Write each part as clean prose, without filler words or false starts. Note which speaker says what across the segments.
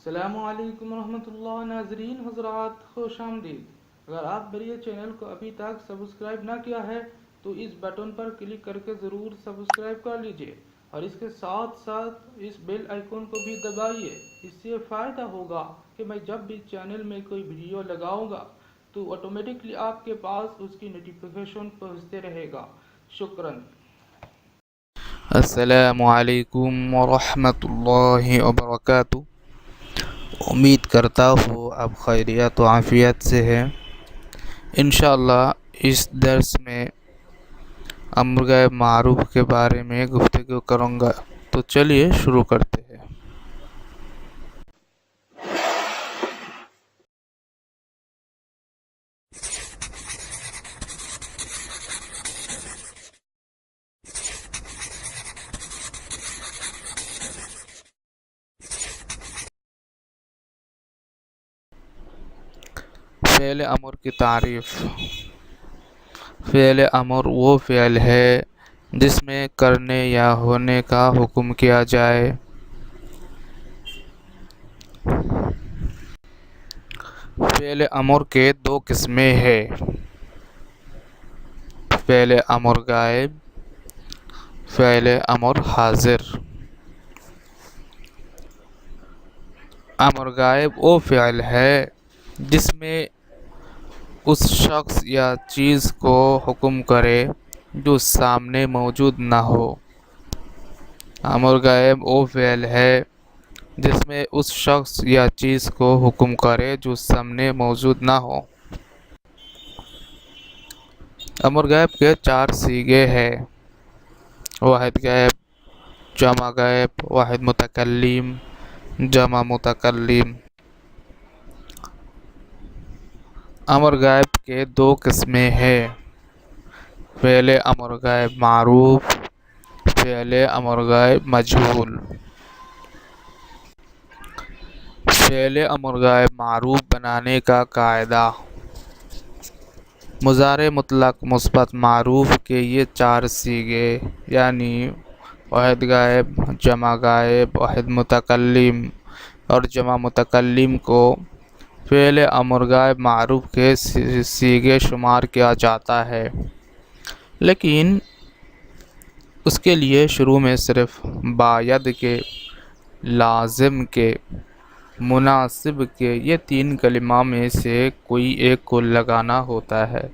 Speaker 1: السلام علیکم ورحمۃ اللہ ناظرین حضرات، خوش آمدید۔ اگر آپ میرے چینل کو ابھی تک سبسکرائب نہ کیا ہے تو اس بٹن پر کلک کر کے ضرور سبسکرائب کر لیجئے، اور اس کے ساتھ ساتھ اس بیل آئیکن کو بھی دبائیے۔ اس سے فائدہ ہوگا کہ میں جب بھی چینل میں کوئی ویڈیو لگاؤں گا تو آٹومیٹکلی آپ کے پاس اس کی نوٹیفیکیشن پہنچتے رہے گا۔ شکراً۔
Speaker 2: السلام علیکم ورحمۃ اللہ وبرکاتہ۔ امید کرتا ہوں آپ خیریت و عافیت سے ہیں۔ انشاءاللہ اس درس میں امر غیر معروف کے بارے میں گفتگو کروں گا، تو چلیے شروع کرتے ہیں۔ فعل امر کی تعریف۔ فعل امر وہ فعل ہے جس میں کرنے یا ہونے کا حکم کیا جائے۔ فعل امر کے دو قسمیں ہیں: فعل امر غائب، فعل امر حاضر۔ امر غائب وہ فعل ہے جس میں اس شخص یا چیز کو حکم کرے جو سامنے موجود نہ ہو۔ امر غائب وہ فعل ہے جس میں اس شخص یا چیز کو حکم کرے جو سامنے موجود نہ ہو۔ امر غائب کے 4 صیغے ہیں: واحد غائب، جمع غائب، واحد متکلم، جمع متکلم۔ امر غائب کے 2 قسمیں ہیں: فعل امر غائب معروف، فعل امر غائب مجہول۔ فعل امر غائب معروف بنانے کا قاعدہ۔ مضارع مطلق مثبت معروف کے یہ 4 صیغے یعنی واحد غائب، جمع غائب، واحد متکلم اور جمع متکلم کو فعل امر غائب معروف کے صیغے شمار کیا جاتا ہے، لیکن اس کے لیے شروع میں صرف باید کے، لازم کے، مناسب کے یہ 3 کلمہ میں سے کوئی ایک کو لگانا ہوتا ہے۔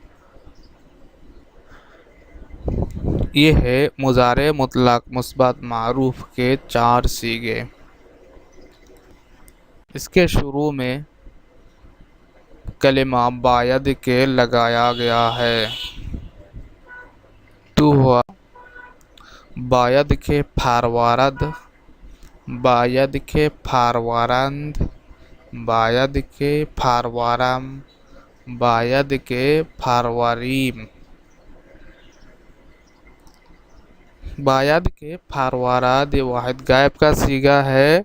Speaker 2: یہ ہے مضارع مطلق مثبت معروف کے 4 صیغے۔ اس کے شروع میں کلمہ باید کے لگایا گیا ہے۔ تو ہوا باید کے پھاروارد، باید کے پھاروارند، باید کے پھاروارم، باید کے پھارواریم۔ باید کے پھاروارد یہ واحد غائب کا صیغہ ہے۔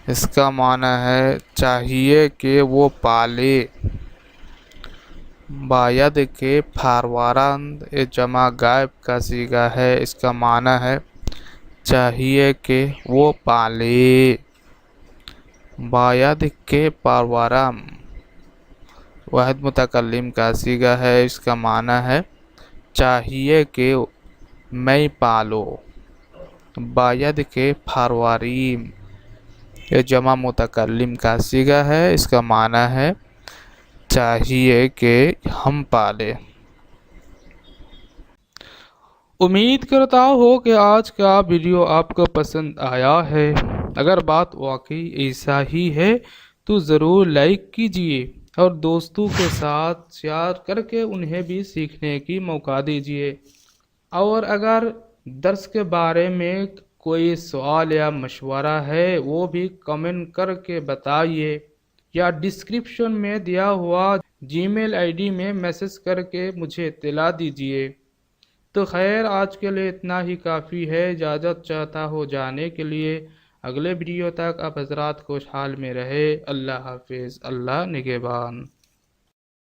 Speaker 2: اس کا معنی ہے چاہیے کہ وہ پالے۔ باید کے پھاروارند یہ جمع غائب کا صیغہ ہے۔ اس کا معنی ہے چاہیے کہ وہ پالے۔ باید کے پھاروارم واحد متکلم کا صیغہ ہے۔ اس کا معنی ہے چاہیے کہ میں پالو۔ باید کے پھارواریم یہ جمع متکلم کا صیغہ ہے۔ اس کا معنی ہے چاہیے کہ ہم پالیں۔
Speaker 1: امید کرتا ہوں کہ آج کا ویڈیو آپ کو پسند آیا ہے۔ اگر بات واقعی ایسا ہی ہے تو ضرور لائک کیجئے اور دوستوں کے ساتھ شیئر کر کے انہیں بھی سیکھنے کی موقع دیجئے۔ اور اگر درس کے بارے میں کوئی سوال یا مشورہ ہے وہ بھی کمنٹ کر کے بتائیے، یا ڈسکرپشن میں دیا ہوا جی میل آئی ڈی میں میسج کر کے مجھے اطلاع دیجئے۔ تو خیر، آج کے لیے اتنا ہی کافی ہے۔ اجازت چاہتا ہو جانے کے لیے۔ اگلے ویڈیو تک آپ حضرات خوشحال میں رہے۔ اللہ حافظ، اللہ نگہبان۔